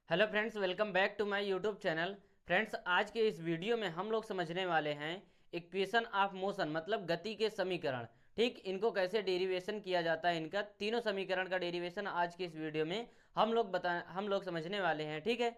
Hello friends, welcome back to my YouTube channel. Friends, आज के इस वीडियो में हम लोग समझने वाले हैं इक्वेशन ऑफ मोशन मतलब गति के समीकरण। ठीक, इनको कैसे डेरिवेशन किया जाता है, इनका तीनों समीकरण का डेरिवेशन आज के इस वीडियो में हम लोग समझने वाले हैं। ठीक है,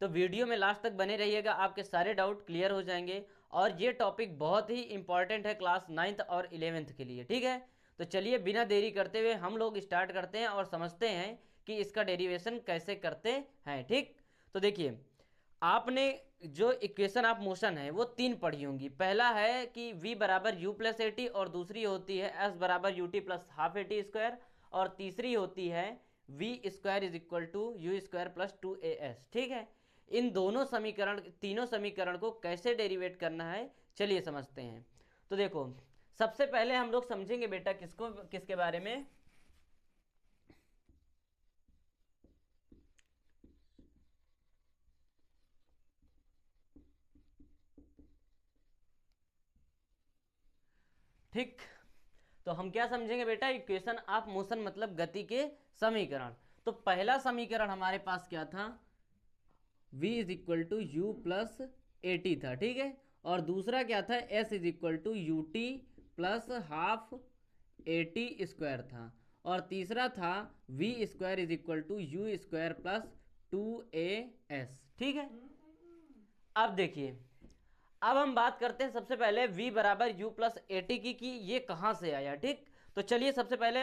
तो वीडियो में लास्ट तक बने रहिएगा, आपके सारे डाउट क्लियर हो जाएंगे। और ये टॉपिक बहुत ही इंपॉर्टेंट है क्लास 9th और 11th के लिए। ठीक है, तो चलिए बिना देरी करते हुए हम लोग स्टार्ट करते हैं और समझते हैं कि इसका डेरिवेशन कैसे करते हैं। ठीक, तो देखिए, आपने जो इक्वेशन ऑफ मोशन है वो तीन पढ़ी होंगी। पहला है कि v बराबर यू प्लस ए टी, और दूसरी होती है s बराबर u t plus half a t square, और तीसरी होती है v square is equal to u square plus 2as। ठीक है, इन दोनों समीकरण, तीनों समीकरण को कैसे डेरिवेट करना है चलिए समझते हैं। तो देखो, सबसे पहले हम लोग समझेंगे बेटा किसके बारे में। ठीक, तो हम क्या समझेंगे बेटा, इक्वेशन ऑफ मोशन मतलब गति के समीकरण। तो पहला समीकरण हमारे पास क्या था, v is equal to u plus a t था। ठीक है, और दूसरा क्या था, s is equal to u t plus half a t square था, और तीसरा था v square is equal to u square plus 2as। ठीक है, अब देखिए, अब हम बात करते हैं सबसे पहले v बराबर यू प्लस ए टी की, कि ये कहाँ से आया। ठीक, तो चलिए सबसे पहले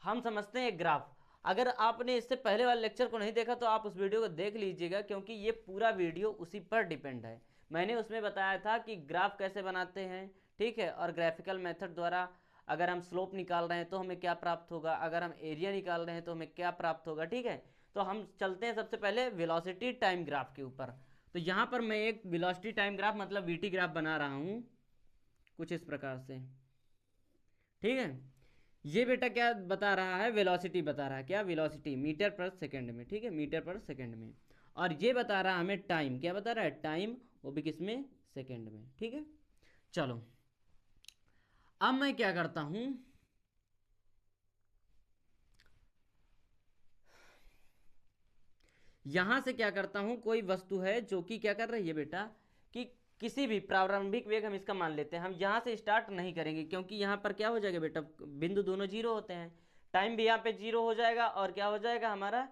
हम समझते हैं एक ग्राफ। अगर आपने इससे पहले वाले लेक्चर को नहीं देखा तो आप उस वीडियो को देख लीजिएगा, क्योंकि ये पूरा वीडियो उसी पर डिपेंड है। मैंने उसमें बताया था कि ग्राफ कैसे बनाते हैं। ठीक है, और ग्राफिकल मेथड द्वारा अगर हम स्लोप निकाल रहे हैं तो हमें क्या प्राप्त होगा, अगर हम एरिया निकाल रहे हैं तो हमें क्या प्राप्त होगा। ठीक है, तो हम चलते हैं सबसे पहले वेलोसिटी टाइम ग्राफ के ऊपर। तो यहाँ पर मैं एक वेलोसिटी टाइम ग्राफ मतलब वीटी ग्राफ बना रहा हूँ कुछ इस प्रकार से। ठीक है, ये बेटा क्या बता रहा है, वेलोसिटी बता रहा है, क्या वेलोसिटी मीटर पर सेकंड में। ठीक है, मीटर पर सेकंड में। और ये बता रहा है हमें टाइम, क्या बता रहा है, टाइम, वो भी किस में, सेकंड में। ठीक है, चलो अब मैं क्या करता हूं, यहां से क्या करता हूं, कोई वस्तु है जो कि क्या कर रही है बेटा, कि किसी भी प्रारंभिक वेग हम इसका मान लेते हैं। हम यहां से स्टार्ट नहीं करेंगे, क्योंकि यहां पर क्या हो जाएगा बेटा, बिंदु दोनों जीरो होते हैं, टाइम भी यहाँ पे जीरो हो जाएगा, और क्या हो जाएगा, हमारा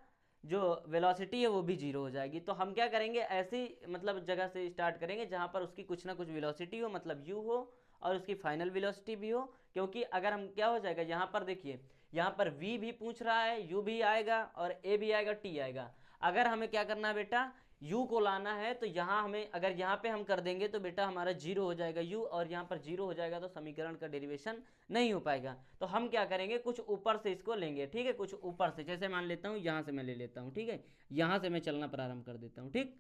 जो वेलोसिटी है वो भी जीरो हो जाएगी। तो हम क्या करेंगे, ऐसी मतलब जगह से स्टार्ट करेंगे जहां पर उसकी कुछ ना कुछ वेलोसिटी हो, मतलब यू हो, और उसकी फाइनल वेलोसिटी भी हो। क्योंकि अगर हम क्या हो जाएगा, यहाँ पर देखिए, यहाँ पर v भी पूछ रहा है, u भी आएगा, और a भी आएगा, t आएगा। अगर हमें क्या करना है बेटा, u को लाना है, तो यहाँ हमें, अगर यहाँ पे हम कर देंगे तो बेटा हमारा जीरो हो जाएगा u, और यहाँ पर जीरो हो जाएगा तो समीकरण का डेरिवेशन नहीं हो पाएगा। तो हम क्या करेंगे, कुछ ऊपर से इसको लेंगे। ठीक है, कुछ ऊपर से, जैसे मान लेता हूँ यहाँ से मैं ले लेता हूँ। ठीक है, यहाँ से मैं चलना प्रारंभ कर देता हूँ। ठीक,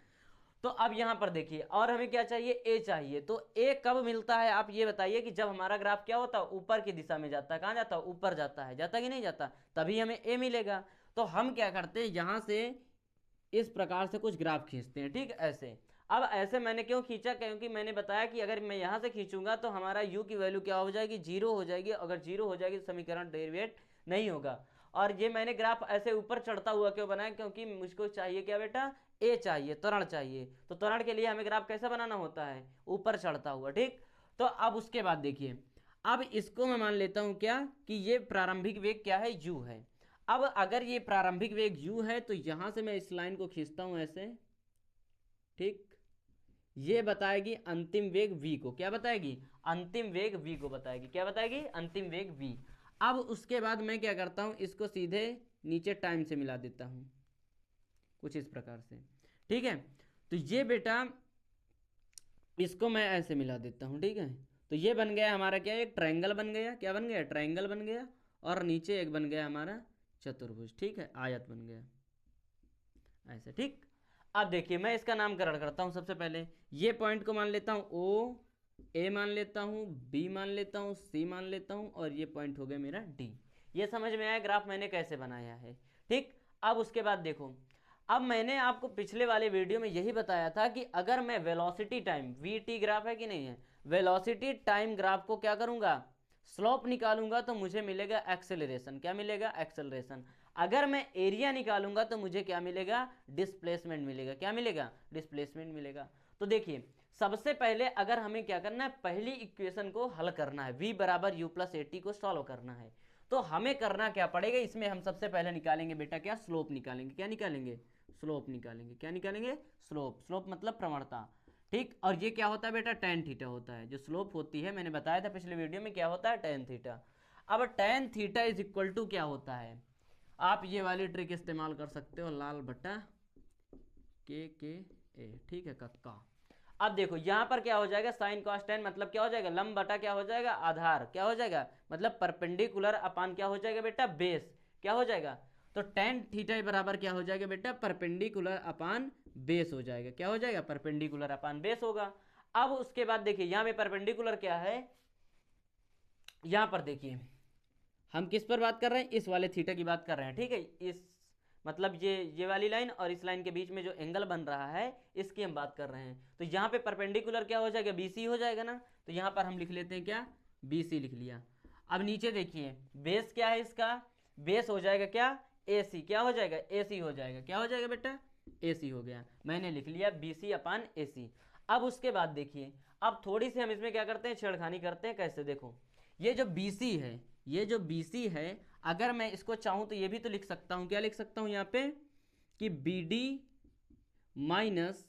तो अब यहां पर देखिए, और हमें क्या चाहिए, ए चाहिए। तो ए कब मिलता है, आप ये बताइए, कि जब हमारा ग्राफ क्या होता है, ऊपर की दिशा में जाता है। कहां जाता है, ऊपर जाता है, जाता कि नहीं जाता, तभी हमें ए मिलेगा। तो हम क्या करते हैं, यहां से इस प्रकार से कुछ ग्राफ खींचते हैं। ठीक, ऐसे। अब ऐसे मैंने क्यों खींचा, क्योंकि मैंने बताया कि अगर मैं यहां से खींचूंगा तो हमारा u की वैल्यू क्या हो जाएगी, जीरो हो जाएगी। अगर जीरो हो जाएगी तो समीकरण डेरिवेट नहीं होगा। और ये मैंने ग्राफ ऐसे ऊपर चढ़ता हुआ क्यों बनाया, क्योंकि मुझको चाहिए क्या बेटा, ए चाहिए, त्वरण चाहिए। तो त्वरण के लिए हमें ग्राफ कैसा बनाना होता है, ऊपर चढ़ता हुआ। ठीक, तो अब उसके बाद देखिए, अब इसको मैं मान लेता हूं क्या, कि ये प्रारंभिक वेग क्या है, u है। अब अगर ये प्रारंभिक वेग u है तो यहां से मैं इस लाइन को खींचता हूं ऐसे। ठीक, ये बताएगी अंतिम वेग v को, क्या बताएगी, अंतिम वेग v को बताएगी, क्या बताएगी, अंतिम वेग v। अब उसके बाद मैं क्या करता हूं, इसको सीधे नीचे टाइम से मिला देता हूं कुछ इस प्रकार से। ठीक है, तो ये बेटा, इसको मैं ऐसे मिला देता हूं। ठीक है, तो ये बन गया हमारा क्या, एक ट्रायंगल बन गया, क्या बन गया, ट्रायंगल बन गया, और नीचे एक बन गया हमारा चतुर्भुज। ठीक है, आयत बन गया ऐसे। ठीक, अब देखिए, मैं इसका नामकरण करता हूं। सबसे पहले ये पॉइंट को मान लेता हूं ओ, ए मान लेता हूं, बी मान लेता हूं, सी मान लेता हूं, और ये पॉइंट हो गया मेरा डी। ये समझ में आया ग्राफ मैंने कैसे बनाया है। ठीक, अब उसके बाद देखो, अब मैंने आपको पिछले वाले वीडियो में यही बताया था कि अगर मैं velocity time, we T graph है कि नहीं है, वेलोसिटी टाइम ग्राफ को क्या करूंगा, स्लोप निकालूंगा तो मुझे मिलेगा एक्सेलरेशन। क्या मिलेगा, एक्सेलरेशन। अगर मैं एरिया निकालूंगा तो मुझे क्या मिलेगा, डिस्प्लेसमेंट मिलेगा। क्या मिलेगा, डिस्प्लेसमेंट मिलेगा। तो देखिए सबसे पहले अगर हमें क्या करना है, पहली इक्वेशन को हल करना है, v बराबर u प्लस एटी को सॉल्व करना है। तो हमें करना क्या पड़ेगा, इसमें हम सबसे पहले निकालेंगे बेटा क्या, स्लोप निकालेंगे। क्या निकालेंगे, स्लोप निकालेंगे। क्या निकालेंगे, स्लोप। स्लोप मतलब प्रवणता, ठीक। और ये क्या होता है बेटा, tan थीटा होता है। जो स्लोप होती है, मैंने बताया था पिछले वीडियो में, क्या होता है, tan थीटा। अब tan theta is equal to क्या होता है, आप ये वाली ट्रिक इस्तेमाल कर सकते हो, लाल बटा के ए, ठीक है कक्का। अब देखो यहां पर क्या हो जाएगा, साइन कॉस टेन मतलब क्या हो जाएगा, लंब बटा क्या हो जाएगा, आधार। क्या हो जाएगा, मतलब परपेंडिकुलर अपान क्या हो जाएगा बेटा, बेस। क्या हो जाएगा, तो tan थीटा बराबर क्या हो जाएगा बेटा, परपेंडिकुलर अपान बेस हो जाएगा। क्या हो जाएगा, परपेंडिकुलर अपान बेस होगा। अब उसके बाद देखिए यहां पे परपेंडिकुलर क्या है, यहां पर देखिए हम किस पर बात कर रहे हैं, इस वाले थीटा की बात कर रहे हैं, ठीक है। इस मतलब ये वाली लाइन और इस लाइन के बीच में जो एंगल बन रहा है इसकी हम बात कर रहे हैं। तो यहाँ पे परपेंडिकुलर क्या हो जाएगा, BC हो जाएगा ना। तो यहाँ पर हम लिख लेते हैं क्या, BC लिख लिया। अब नीचे देखिए बेस क्या है इसका, बेस हो जाएगा क्या, AC। क्या हो जाएगा, AC हो जाएगा। क्या हो जाएगा बेटा, AC हो गया। मैंने लिख लिया BC अपान AC। अब उसके बाद देखिए, अब थोड़ी सी हम इसमें क्या करते हैं, छेड़खानी करते हैं। कैसे, देखो ये जो BC है, ये जो BC है, अगर मैं इसको चाहूं तो ये भी तो लिख सकता हूं। क्या लिख सकता हूं यहाँ पे, कि BD माइनस,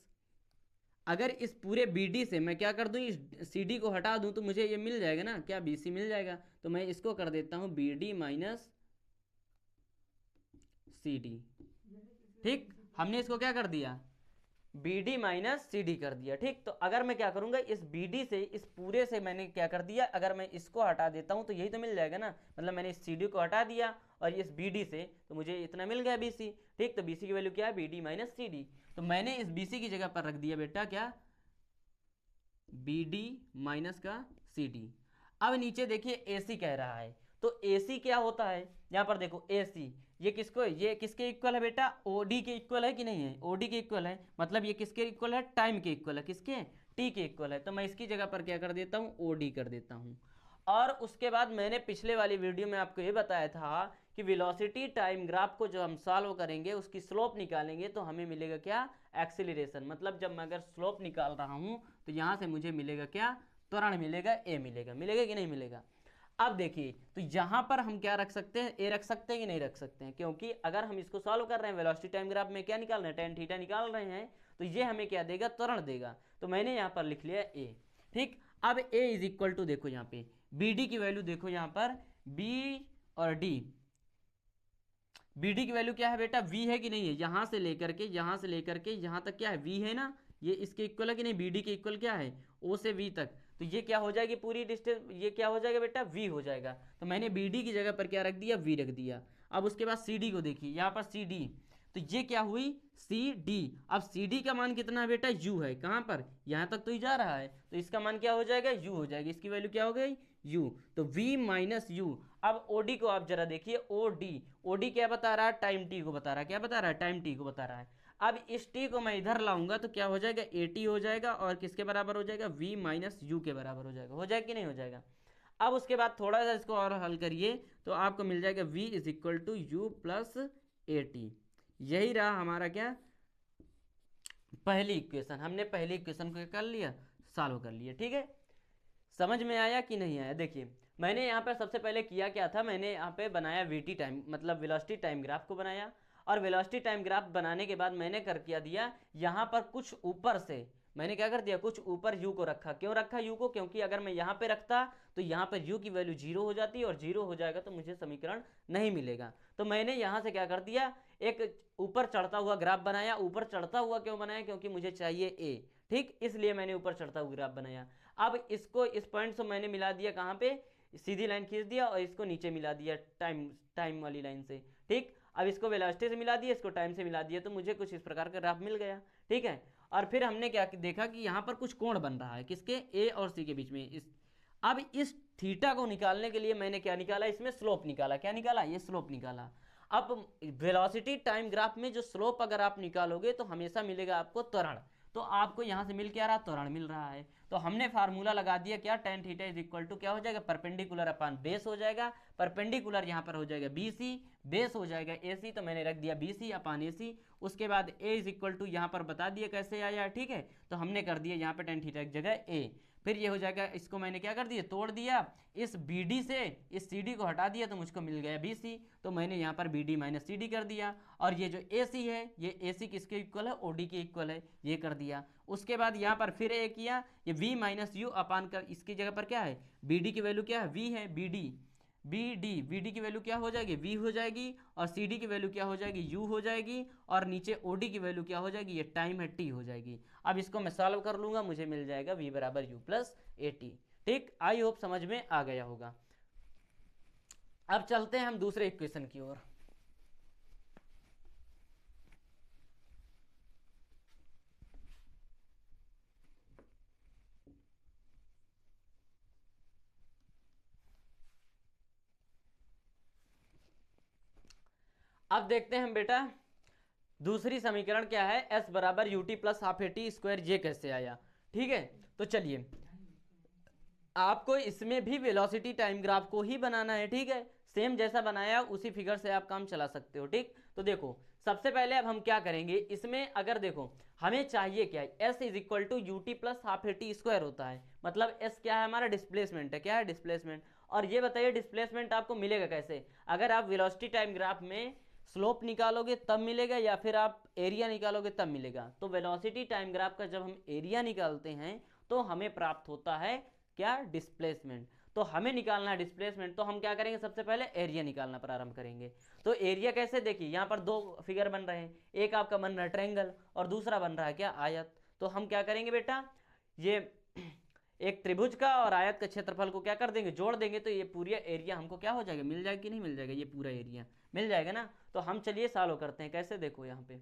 अगर इस पूरे BD से मैं क्या कर दूं, इस CD को हटा दूं तो मुझे ये मिल जाएगा ना, क्या BC मिल जाएगा। तो मैं इसको कर देता हूं BD माइनस CD, ठीक। हमने इसको क्या कर दिया, BD माइनस CD कर दिया, ठीक। तो अगर मैं क्या करूंगा, इस BD से, इस पूरे से मैंने क्या कर दिया, अगर मैं इसको हटा देता हूं तो यही तो मिल जाएगा ना। मतलब मैंने इस CD को हटा दिया और इस BD से, तो मुझे इतना मिल गया BC, ठीक। तो BC की वैल्यू क्या है, BD माइनस CD। तो मैंने इस BC की जगह पर रख दिया बेटा क्या, BD माइनस का CD। अब नीचे देखिए AC कह रहा है, तो AC क्या होता है, यहाँ पर देखो AC, ये किसको है, ये किसके इक्वल है बेटा, OD के इक्वल है कि नहीं है, OD के इक्वल है। मतलब ये किसके इक्वल है, टाइम के इक्वल है। किसके, T के इक्वल है। तो मैं इसकी जगह पर क्या कर देता हूँ, OD कर देता हूँ। और उसके बाद मैंने पिछले वाली वीडियो में आपको ये बताया था कि वेलोसिटी टाइम ग्राफ को जो हम सॉल्व करेंगे, उसकी स्लोप निकालेंगे तो हमें मिलेगा क्या, एक्सीलरेशन। मतलब जब मैं अगर स्लोप निकाल रहा हूँ तो यहाँ से मुझे मिलेगा क्या, त्वरण मिलेगा, A मिलेगा। मिलेगा कि नहीं मिलेगा। अब देखिए तो यहाँ पर हम क्या रख सकते हैं, A रख सकते हैं कि नहीं रख सकते हैं, क्योंकि अगर हम इसको सॉल्व कर रहे हैं, वेलोसिटी टाइम ग्राफ में क्या निकाल रहे हैं, tan थीटा निकाल रहे हैं, तो ये हमें क्या देगा, त्वरण देगा। तो मैंने यहाँ पर लिख लिया A, ठीक। अब A इज इक्वल टू, देखो यहाँ पे BD की वैल्यू देखो, यहाँ पर B और D, BD की वैल्यू क्या है बेटा, V है कि नहीं है, यहाँ से लेकर के यहाँ तक क्या है, V है ना। ये इसके इक्वल है कि नहीं, BD के इक्वल क्या है, O से V तक। तो ये क्या हो जाएगी पूरी डिस्टेंस, ये क्या हो जाएगा बेटा, V हो जाएगा। तो मैंने BD की जगह पर क्या रख दिया, V रख दिया। अब उसके बाद CD को देखिए, यहाँ पर CD, तो ये क्या हुई, CD। अब CD का मान कितना है बेटा, U है। कहाँ पर, यहाँ तक तो ही जा रहा है, तो इसका मान क्या हो जाएगा, U हो जाएगी। इसकी वैल्यू क्या हो गई, U। तो V माइनस U। अब OD को आप जरा देखिए, OD क्या बता रहा है, टाइम T को बता रहा है। क्या बता रहा है, टाइम T को बता रहा है। अब इस T को मैं इधर लाऊंगा तो क्या हो जाएगा, AT हो जाएगा, और किसके बराबर हो जाएगा, V माइनस U के बराबर हो जाएगा। हो जाएगा कि नहीं हो जाएगा। अब उसके बाद थोड़ा सा इसको और हल करिए तो आपको मिल जाएगा V is equal to U plus AT। यही रहा हमारा क्या, पहली इक्वेशन। हमने पहली इक्वेशन को कर लिया, सॉल्व कर लिया, ठीक है। समझ में आया कि नहीं आया। देखिए मैंने यहाँ पर सबसे पहले किया क्या था, मैंने यहाँ पे बनाया VT टाइम, मतलब वेलोसिटी टाइम ग्राफ को बनाया। और वेलोसिटी टाइम ग्राफ बनाने के बाद मैंने कर क्या दिया, यहाँ पर कुछ ऊपर से मैंने क्या कर दिया, कुछ ऊपर U को रखा। क्यों रखा U को, क्योंकि अगर मैं यहाँ पे रखता तो यहाँ पर U की वैल्यू 0 हो जाती, और 0 हो जाएगा तो मुझे समीकरण नहीं मिलेगा। तो मैंने यहाँ से क्या कर दिया, एक ऊपर चढ़ता हुआ ग्राफ बनाया। ऊपर चढ़ता हुआ क्यों बनाया, क्योंकि मुझे चाहिए A, ठीक, इसलिए मैंने ऊपर चढ़ता हुआ ग्राफ बनाया। अब इसको, इस पॉइंट से मैंने मिला दिया कहाँ पे, सीधी लाइन खींच दिया और इसको नीचे मिला दिया टाइम वाली लाइन से, ठीक। अब इसको वेलोसिटी से मिला दिया, इसको टाइम से मिला दिया, तो मुझे कुछ इस प्रकार का ग्राफ मिल गया, ठीक है। और फिर हमने क्या देखा कि यहाँ पर कुछ कोण बन रहा है, किसके, A और C के बीच में। अब इस थीटा को निकालने के लिए मैंने क्या निकाला, इसमें स्लोप निकाला। क्या निकाला, ये स्लोप निकाला। अब वेलोसिटी टाइम ग्राफ में जो स्लोप अगर आप निकालोगे तो हमेशा मिलेगा आपको त्वरण। तो आपको यहाँ से मिल क्या रहा, त्वरण मिल रहा है। तो हमने फार्मूला लगा दिया क्या, tan theta is equal to क्या हो जाएगा, परपेंडिकुलर अपान बेस हो जाएगा। परपेंडिकुलर यहाँ पर हो जाएगा BC, बेस हो जाएगा AC, तो मैंने रख दिया BC अपान AC। उसके बाद A इज इक्वल टू यहाँ पर बता दिया कैसे आया, ठीक है। तो हमने कर दिया यहाँ पे tan थीटा की जगह A। फिर ये हो जाएगा, इसको मैंने क्या कर दिया, तोड़ दिया, इस BD से इस CD को हटा दिया तो मुझको मिल गया BC। तो मैंने यहाँ पर BD माइनस CD कर दिया। और ये जो AC है, ये AC किसके इक्वल है, OD के इक्वल है, ये कर दिया। उसके बाद यहाँ पर फिर A किया, ये V माइनस U अपान कर, इसकी जगह पर क्या है, BD की वैल्यू क्या है, V है, BD की वैल्यू क्या हो जाएगी, V हो जाएगी। और CD की वैल्यू क्या हो जाएगी, U हो जाएगी। और नीचे OD की वैल्यू क्या हो जाएगी, ये टाइम है T हो जाएगी। अब इसको मैं सॉल्व कर लूंगा, मुझे मिल जाएगा V बराबर U प्लस AT। ठीक, आई होप समझ में आ गया होगा। अब चलते हैं हम दूसरे इक्वेशन की ओर। अब देखते हैं हम बेटा दूसरी समीकरण क्या है, S बराबर UT plus half AT square, ये कैसे आया। ठीक है, तो चलिए आपको इसमें भी वेलोसिटी टाइम ग्राफ को ही बनाना है। ठीक है, सेम जैसा बनाया उसी फिगर से आप काम चला सकते हो। ठीक, तो देखो सबसे पहले अब हम क्या करेंगे, इसमें अगर देखो हमें चाहिए क्या है, S is equal to UT plus half AT square होता है। मतलब S क्या है, हमारा डिस्प्लेसमेंट है। क्या है, डिस्प्लेसमेंट। और ये बताइए डिस्प्लेसमेंट आपको मिलेगा कैसे, अगर आप वेलोसिटी टाइम ग्राफ में स्लोप निकालोगे तब मिलेगा, या फिर आप एरिया निकालोगे तब मिलेगा। तो वेलोसिटी टाइम ग्राफ का जब हम एरिया निकालते हैं तो हमें प्राप्त होता है क्या, डिस्प्लेसमेंट। तो हमें निकालना है डिस्प्लेसमेंट, तो हम क्या करेंगे, सबसे पहले एरिया निकालना प्रारंभ करेंगे। तो एरिया कैसे, देखिए यहाँ पर दो फिगर बन रहे हैं, एक आपका बन रहा है ट्रायंगल और दूसरा बन रहा है क्या, आयत। तो हम क्या करेंगे बेटा, ये एक त्रिभुज का और आयत का क्षेत्रफल को क्या कर देंगे, जोड़ देंगे, तो ये पूरा एरिया हमको क्या हो जाएगा, मिल जाएगा कि नहीं मिल जाएगा, ये पूरा एरिया मिल जाएगा ना। तो हम चलिए सॉल्व करते हैं, कैसे, देखो यहाँ पे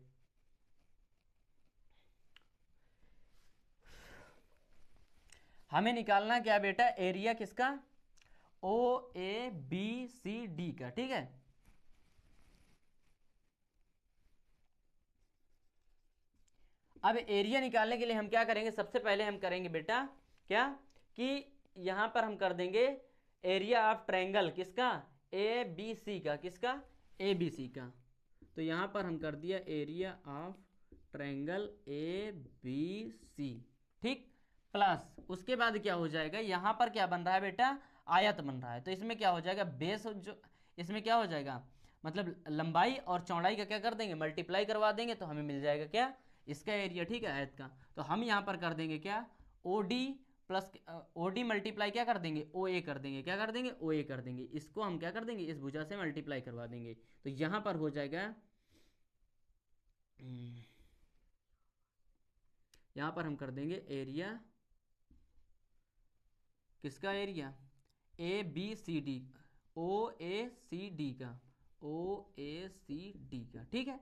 हमें निकालना क्या बेटा, एरिया किसका, OABCD का। ठीक है, अब एरिया निकालने के लिए हम क्या करेंगे, सबसे पहले हम करेंगे बेटा क्या, कि यहां पर हम कर देंगे एरिया ऑफ ट्रायंगल किसका, ABC का, किसका, ABC का। तो यहां पर हम कर दिया एरिया ऑफ ट्रायंगल ABC। ठीक, प्लस उसके बाद क्या हो जाएगा, यहां पर क्या बन रहा है बेटा, आयत बन रहा है। तो इसमें क्या हो जाएगा, बेस जो इसमें क्या हो जाएगा, मतलब लंबाई और चौड़ाई का क्या कर देंगे, मल्टीप्लाई करवा देंगे, तो हमें मिल जाएगा क्या, इसका एरिया। ठीक है, आयत का। तो हम यहाँ पर कर देंगे क्या, OD प्लस OD मल्टीप्लाई क्या कर देंगे, OA कर देंगे, क्या कर देंगे, OA कर देंगे। इसको हम क्या कर देंगे, इस भुजा से मल्टीप्लाई करवा देंगे। तो यहाँ पर हो जाएगा, यहाँ पर हम कर देंगे एरिया किसका, एरिया ABCD, OACD का, OACD का। ठीक है,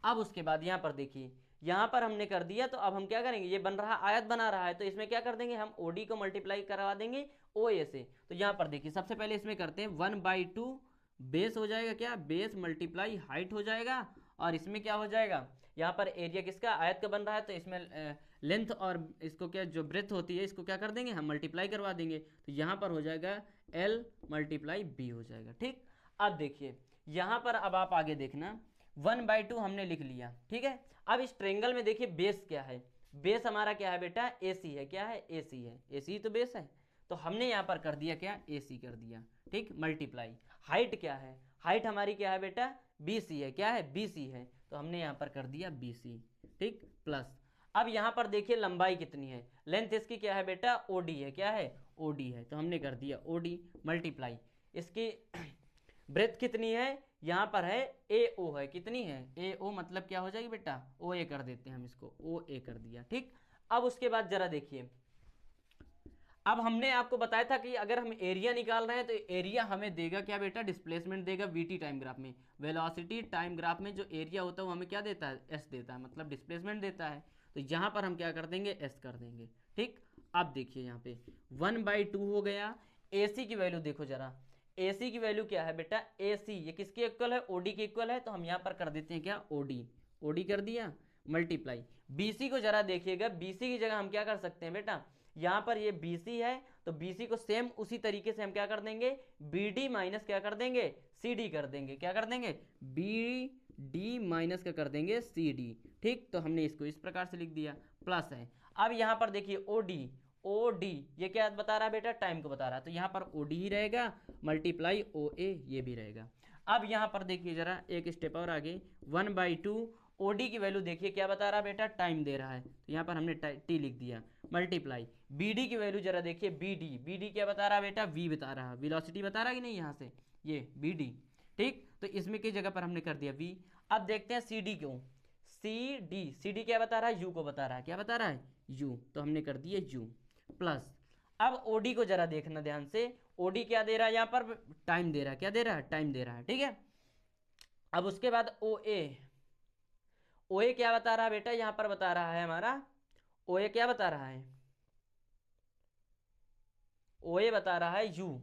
अब उसके बाद यहाँ पर देखिए, यहाँ पर हमने कर दिया, तो अब हम क्या करेंगे, ये बन रहा आयत बना रहा है, तो इसमें क्या कर देंगे, हम OD को मल्टीप्लाई करवा देंगे OA से। तो यहाँ पर देखिए सबसे पहले इसमें करते हैं 1/2 बेस हो जाएगा क्या, बेस मल्टीप्लाई हाइट हो जाएगा। और इसमें क्या हो जाएगा, यहाँ पर एरिया किसका, आयत का बन रहा है, तो इसमें लेंथ और इसको क्या जो ब्रेथ होती है, इसको क्या कर देंगे, हम मल्टीप्लाई करवा देंगे। तो यहाँ पर हो जाएगा L मल्टीप्लाई B हो जाएगा। ठीक, अब देखिए यहाँ पर, अब आप आगे देखना, 1/2 हमने लिख लिया। ठीक है, अब इस ट्रेंगल में देखिए बेस क्या है, बेस हमारा क्या है बेटा, AC है। क्या है, AC है, AC तो बेस है। तो हमने यहाँ पर कर दिया क्या, AC कर दिया। ठीक, मल्टीप्लाई हाइट क्या है, हाइट हमारी क्या है बेटा, BC है। क्या है, BC है, तो हमने यहाँ पर कर दिया BC। ठीक, प्लस अब यहाँ पर देखिए लंबाई कितनी है, लेंथ इसकी क्या है बेटा, OD है। क्या है, OD है, तो हमने कर दिया OD मल्टीप्लाई इसकी ब्रेथ कितनी है, यहाँ पर है AO है, कितनी है, AO मतलब क्या हो जाएगी बेटा, OA कर देते हैं हम इसको, OA कर दिया। ठीक, अब उसके बाद जरा देखिए, अब हमने आपको बताया था कि अगर हम एरिया निकाल रहे हैं तो एरिया हमें देगा क्या बेटा, डिस्प्लेसमेंट देगा VT टाइम ग्राफ में। वेलोसिटी टाइम ग्राफ में जो एरिया होता है वो हमें क्या देता है, S देता है, मतलब डिस्प्लेसमेंट देता है। तो यहाँ पर हम क्या कर देंगे, S कर देंगे। ठीक, अब देखिए यहाँ पे 1/2 हो गया। AC की वैल्यू देखो जरा, AC की वैल्यू क्या है बेटा, AC ये किसके इक्वल है, OD के इक्वल है। तो हम यहाँ पर कर देते हैं क्या, OD कर दिया मल्टीप्लाई BC को जरा देखिएगा, BC की जगह हम क्या कर सकते हैं बेटा, यहाँ पर ये BC है तो BC को सेम उसी तरीके से हम क्या कर देंगे, BD माइनस क्या कर देंगे, CD कर देंगे। क्या कर देंगे, BD माइनस क्या कर देंगे, CD। ठीक, तो हमने इसको इस प्रकार से लिख दिया, प्लस है। अब यहाँ पर देखिए OD ये क्या बता रहा है बेटा, टाइम को बता रहा है, तो यहाँ पर OD ही रहेगा, मल्टीप्लाई OA ये भी रहेगा। अब यहाँ पर देखिए जरा एक स्टेप और आगे, 1/2 OD की वैल्यू देखिए क्या बता रहा है बेटा, टाइम दे रहा है, तो यहाँ पर हमने T लिख दिया, मल्टीप्लाई BD की वैल्यू जरा देखिए, BD क्या बता रहा है बेटा, V बता रहा है, वेलोसिटी बता रहा है कि नहीं, यहाँ से ये BD। ठीक, तो इसमें की जगह पर हमने कर दिया V। अब देखते हैं CD क्यों, CD क्या बता रहा है, U को बता रहा है, क्या बता रहा है, U, तो हमने कर दिए U प्लस। अब OD को जरा देखना ध्यान से, OD क्या दे रहा है यहाँ पर, टाइम दे रहा है, क्या दे रहा है, टाइम दे रहा है। ठीक है, अब उसके बाद OA क्या बता रहा है बेटा, यहाँ पर बता रहा है हमारा OA क्या बता रहा है, OA बता रहा है U,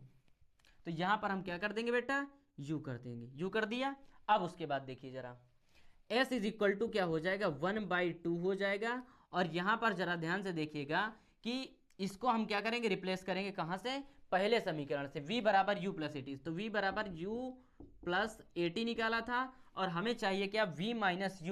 तो यहाँ पर हम क्या कर देंगे बेटा, U कर देंगे, U कर दिया। अब उसके बाद देखिए जरा S इज इक्वल टू क्या हो जाएगा, 1/2 हो जाएगा। और यहाँ पर जरा ध्यान से देखिएगा कि इसको हम क्या करेंगे, रिप्लेस करेंगे कहाँ से, पहले समीकरण से, V बराबर U प्लस 80, तो V बराबर U प्लस 80 निकाला था, और हमें चाहिए क्या, V माइनस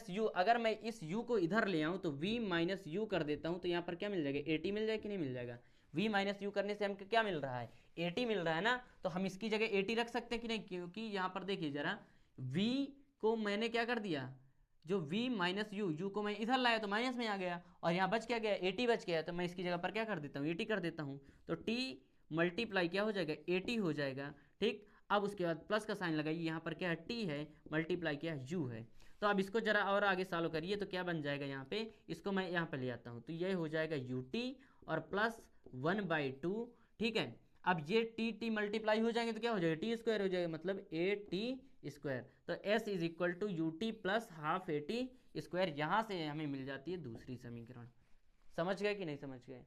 यू। अगर मैं इस U को इधर ले आऊँ तो V माइनस यू कर देता हूँ, तो यहाँ पर क्या मिल जाएगा, 80 मिल जाएगा कि नहीं मिल जाएगा, V माइनस यू करने से हमको क्या मिल रहा है, 80 मिल रहा है ना, तो हम इसकी जगह 80 रख सकते हैं कि नहीं, क्योंकि यहाँ पर देखिए जरा V को मैंने क्या कर दिया, जो V माइनस यू को मैं इधर लाया तो माइनस में आ गया, और यहाँ बच क्या गया, 80 बच गया, तो मैं इसकी जगह पर क्या कर देता हूँ, 80 कर देता हूँ, तो T मल्टीप्लाई क्या हो जाएगा, 80 हो जाएगा। ठीक, अब उसके बाद प्लस का साइन लगाइए, यहाँ पर क्या है, T है, मल्टीप्लाई क्या है, U है। तो अब इसको जरा और आगे सॉल्व करिए, तो क्या बन जाएगा, यहाँ पे इसको मैं यहाँ पे ले आता हूँ, तो ये हो जाएगा UT और प्लस 1/2। ठीक है, अब ये T मल्टीप्लाई हो जाएंगे तो क्या हो जाएगा, T स्क्वायर हो जाएगा, मतलब AT स्क्वायर। तो S is equal to UT plus half AT square. यहाँ से हमें मिल जाती है दूसरी समीकरण। समझ गए कि नहीं समझ गए।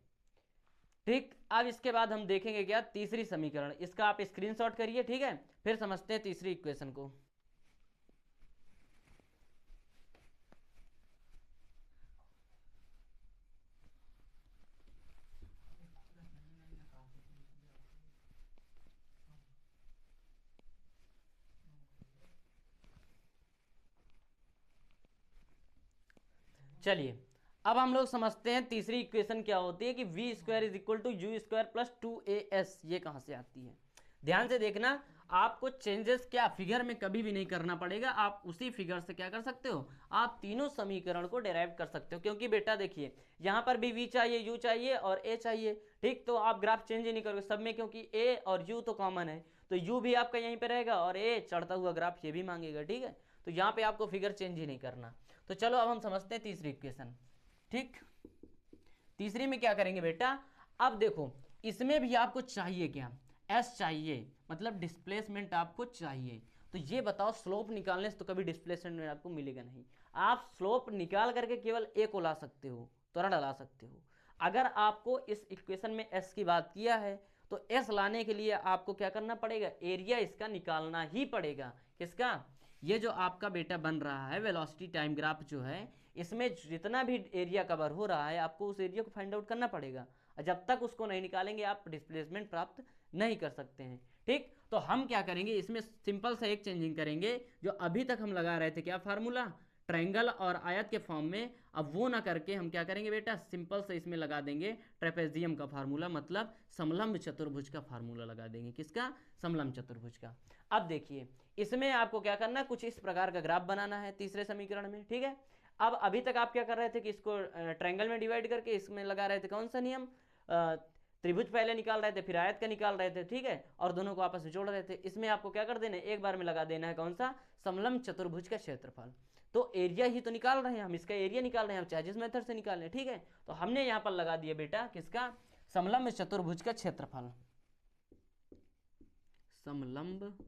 ठीक, अब इसके बाद हम देखेंगे क्या, तीसरी समीकरण। इसका आप स्क्रीनशॉट करिए, ठीक है, फिर समझते हैं तीसरी इक्वेशन को। चलिए, अब हम लोग समझते हैं तीसरी इक्वेशन क्या होती है, कि V square is equal to u square plus 2AS, ये कहाँ से आती है। ध्यान से देखना, आपको चेंजेस क्या फिगर में कभी भी नहीं करना पड़ेगा, आप उसी फिगर से क्या कर सकते हो, आप तीनों समीकरण को डेराइव कर सकते हो। क्योंकि बेटा देखिए, यहाँ पर भी V चाहिए, U चाहिए और A चाहिए। ठीक, तो आप ग्राफ चेंज ही नहीं करोगे सब में, क्योंकि A और U तो कॉमन है, तो U भी आपका यहीं पे रहेगा और A चढ़ता हुआ ग्राफ ये भी मांगेगा। ठीक है, तो यहाँ पे आपको फिगर चेंज ही नहीं करना। तो चलो अब हम समझते हैं तीसरी इक्वेशन। ठीक, तीसरी में क्या करेंगे बेटा, अब देखो इसमें भी आपको चाहिए क्या, S चाहिए, मतलब डिस्प्लेसमेंट आपको चाहिए। तो ये बताओ, स्लोप निकालने से तो कभी डिस्प्लेसमेंट में आपको मिलेगा नहीं। आप स्लोप निकाल करके केवल A को ला सकते हो, त्वरण ला सकते हो। अगर आपको इस इक्वेशन में S की बात किया है, तो S लाने के लिए आपको क्या करना पड़ेगा, एरिया इसका निकालना ही पड़ेगा। किसका, ये जो आपका बेटा बन रहा है वेलोसिटी टाइम ग्राफ जो है, इसमें जितना भी एरिया कवर हो रहा है, आपको उस एरिया को फाइंड आउट करना पड़ेगा। जब तक उसको नहीं निकालेंगे आप डिस्प्लेसमेंट प्राप्त नहीं कर सकते हैं। ठीक, तो हम क्या करेंगे, इसमें सिंपल सा एक चेंजिंग करेंगे, जो अभी तक हम लगा रहे थे क्या फार्मूला, ट्रायंगल और आयत के फॉर्म में, अब वो ना करके हम क्या करेंगे बेटा, सिंपल से इसमें लगा देंगे ट्रेपेजियम का फार्मूला, मतलब समलंब चतुर्भुज का फार्मूला लगा देंगे। किसका, समलंब चतुर्भुज का। अब देखिए, इसमें आपको क्या करना है, कुछ इस प्रकार का ग्राफ बनाना है तीसरे समीकरण में। ठीक है, अब अभी तक आप क्या कर रहे थे कि इसको ट्रायंगल में डिवाइड करके इसमें लगा रहे थे कौन सा नियम, त्रिभुज पहले निकाल रहे थे, फिर आयत का निकाल रहे थे। ठीक है, और दोनों को आपस में जोड़ रहे थे। इसमें आपको क्या कर देना है, एक बार में लगा देना है कौन सा, समलंब चतुर्भुज का क्षेत्रफल। तो एरिया ही तो निकाल रहे हैं हम, इसका एरिया निकाल रहे हैं हम, चाहे जिस मेथड से निकाल रहे हैं। ठीक है, तो हमने यहाँ पर लगा दिया बेटा किसका, समलंब चतुर्भुज का क्षेत्रफल। समलंब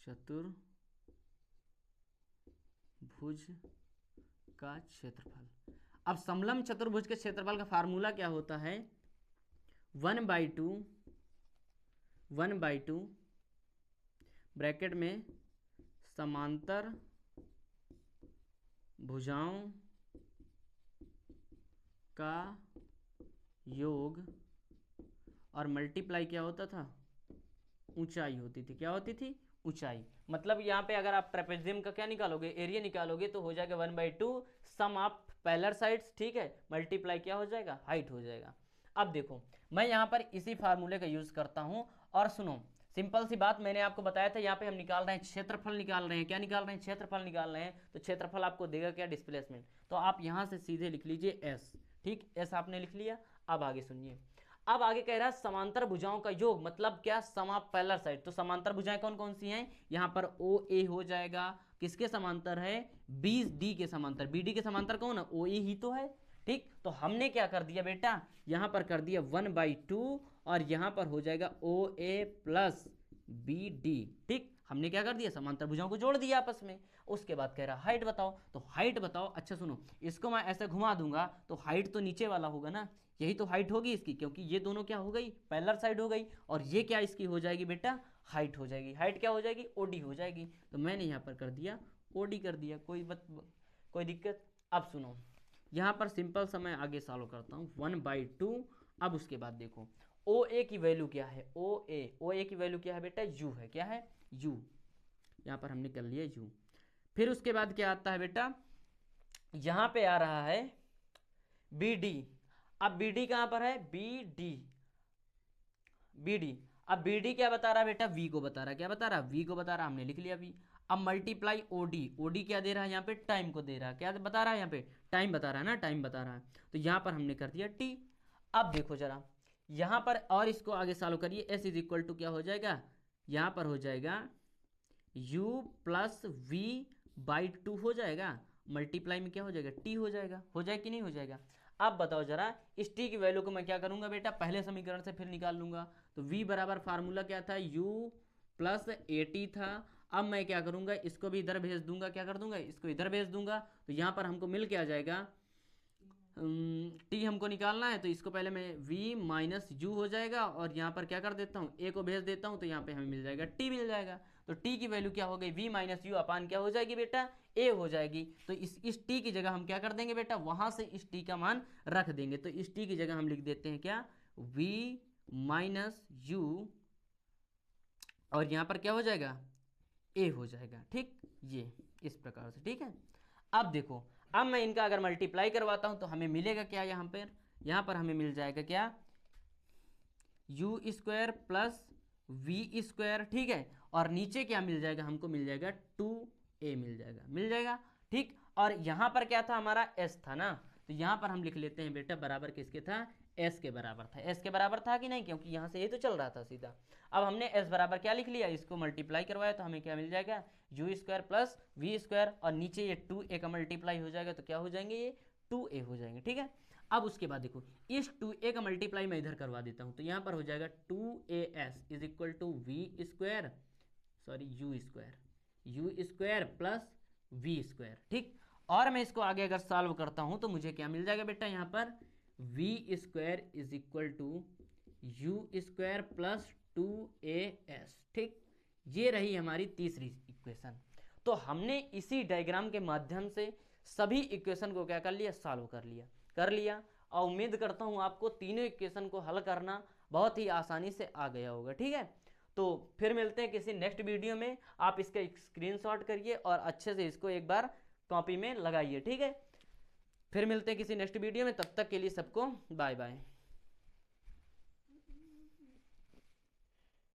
चतुर्भुज का क्षेत्रफल। अब समलंब चतुर्भुज के क्षेत्रफल का फार्मूला क्या होता है, 1/2 ब्रैकेट में समांतर भुजाओं का योग और मल्टीप्लाई क्या होता था, ऊंचाई होती थी। क्या होती थी, ऊंचाई। मतलब यहाँ पे अगर आप ट्रेपेजियम का क्या निकालोगे, एरिया निकालोगे, तो हो जाएगा 1/2 सम ऑफ पैरेलल साइड्स, ठीक है, मल्टीप्लाई क्या हो जाएगा, हाइट हो जाएगा। अब देखो मैं यहाँ पर इसी फार्मूले का यूज करता हूँ, और सुनो सिंपल सी बात, मैंने आपको बताया था यहाँ पे हम निकाल रहे हैं क्षेत्रफल, निकाल रहे हैं क्या, निकाल रहे हैं क्षेत्रफल निकाल रहे हैं। तो क्षेत्रफल आपको देगा क्या, डिस्प्लेसमेंट। तो आप यहाँ से सीधे लिख लीजिए एस, ठीक, एस आपने लिख लिया। अब आगे सुनिए, अब आगे कह रहा है समांतर भुजाओं का योग, मतलब क्या, सम ऑफ पैरेलल साइड। तो समांतर भुजाएं कौन कौन सी हैं, यहाँ पर ओ ए हो जाएगा, किसके समांतर है, बी डी के समांतर। बी डी के समांतर कौन है, ओ ए ही तो है, ठीक। तो हमने क्या कर दिया बेटा, यहाँ पर कर दिया 1/2 और यहाँ पर हो जाएगा ओ ए प्लस बी डी, ठीक। हमने क्या कर दिया, समांतर भुजाओं को जोड़ दिया आपस में। उसके बाद कह रहा हाइट बताओ, तो हाइट बताओ। अच्छा सुनो, इसको मैं ऐसे घुमा दूंगा तो हाइट तो नीचे वाला होगा ना, यही तो हाइट होगी इसकी, क्योंकि ये दोनों क्या हो गई, पैरेलल साइड हो गई, और ये क्या इसकी हो जाएगी बेटा, हाइट हो जाएगी। हाइट क्या हो जाएगी, ओडी हो जाएगी। तो मैंने यहाँ पर कर दिया ओडी कर दिया, कोई दिक्कत। अब सुनो, यहाँ पर सिंपल सा मैं आगे सॉल्व करता हूँ 1/2। अब उसके बाद देखो ओ ए की वैल्यू क्या है, ओ ए की वैल्यू क्या है बेटा, यू है, क्या है, यू। यहाँ पर हमने कर लिया यू। फिर उसके बाद क्या आता है बेटा, यहाँ पे आ रहा है बी डी। अब बी डी कहाँ पर है, बी डी। अब बी डी क्या बता रहा है बेटा, वी को बता रहा है। क्या बता रहा है, वी को बता रहा है, हमने लिख लिया वी। अब मल्टीप्लाई ओडी क्या दे रहा है, यहाँ पे टाइम को दे रहा है। क्या बता रहा है, यहाँ पे टाइम बता रहा है ना, टाइम बता रहा है। तो यहाँ पर हमने कर दिया टी। अब देखो जरा यहाँ पर, और इसको आगे सॉल्व करिए, एस इज इक्वल टू क्या हो जाएगा, यहाँ पर हो जाएगा u प्लस वी बाई 2 हो जाएगा, मल्टीप्लाई में क्या हो जाएगा, टी हो जाएगा। हो जाए कि नहीं हो जाएगा। अब बताओ जरा, इस टी की वैल्यू को मैं क्या करूंगा बेटा, पहले समीकरण से फिर निकाल लूंगा। तो v बराबर फार्मूला क्या था, u प्लस ए टी था। अब मैं क्या करूंगा, इसको भी इधर भेज दूंगा, क्या कर दूंगा, इसको इधर भेज दूंगा। तो यहाँ पर हमको मिल के आ जाएगा, टी हमको निकालना है, तो इसको पहले मैं v माइनस यू हो जाएगा, और यहाँ पर क्या कर देता हूँ, ए को भेज देता हूँ, तो यहाँ पे हमें मिल जाएगा टी मिल जाएगा। तो टी की वैल्यू क्या हो गई, v माइनस यू अपान क्या हो जाएगी बेटा, ए हो जाएगी। तो इस टी की जगह हम क्या कर देंगे बेटा, वहां से इस टी का मान रख देंगे। तो इस टी की जगह हम लिख देते हैं क्या, v माइनस यू, और यहाँ पर क्या हो जाएगा, ए हो जाएगा, ठीक। ये इस प्रकार से, ठीक है। अब देखो, अब मैं इनका अगर मल्टीप्लाई करवाता हूं तो हमें मिलेगा क्या, यहाँ पर हमें मिल जाएगा क्या, u square plus v square, ठीक है। और नीचे क्या मिल जाएगा, हमको मिल जाएगा 2a मिल जाएगा, ठीक। और यहाँ पर क्या था, हमारा s था ना, तो यहाँ पर हम लिख लेते हैं बेटा, बराबर किसके था, s के बराबर था। s के बराबर था कि नहीं, क्योंकि यहाँ से ये तो चल रहा था सीधा। अब हमने s बराबर क्या लिख लिया, इसको मल्टीप्लाई करवाया, तो हमें क्या मिल जाएगा, u square plus v square, और नीचे ये 2a का मल्टीप्लाई हो जाएगा, तो क्या हो जाएंगे, ये 2a हो जाएंगे, ठीक है। अब उसके बाद देखो, इस 2a का मल्टीप्लाई मैं इधर करवा देता हूँ, तो यहाँ पर हो जाएगा 2as is equal to v square, sorry u square plus v square, ठीक। और मैं इसको आगे अगर सॉल्व करता हूँ तो मुझे क्या मिल जाएगा बेटा, यहाँ पर v square is equal to u square plus 2as, ठीक। ये रही हमारी तीसरी इक्वेशन। तो हमने इसी डायग्राम के माध्यम से सभी इक्वेशन को क्या कर लिया, सॉल्व कर लिया। और उम्मीद करता हूँ आपको तीनों इक्वेशन को हल करना बहुत ही आसानी से आ गया होगा, ठीक है। तो फिर मिलते हैं किसी नेक्स्ट वीडियो में। आप इसका स्क्रीनशॉट करिए और अच्छे से इसको एक बार कॉपी में लगाइए, ठीक है। फिर मिलते हैं किसी नेक्स्ट वीडियो में, तब तक के लिए सबको बाय बाय।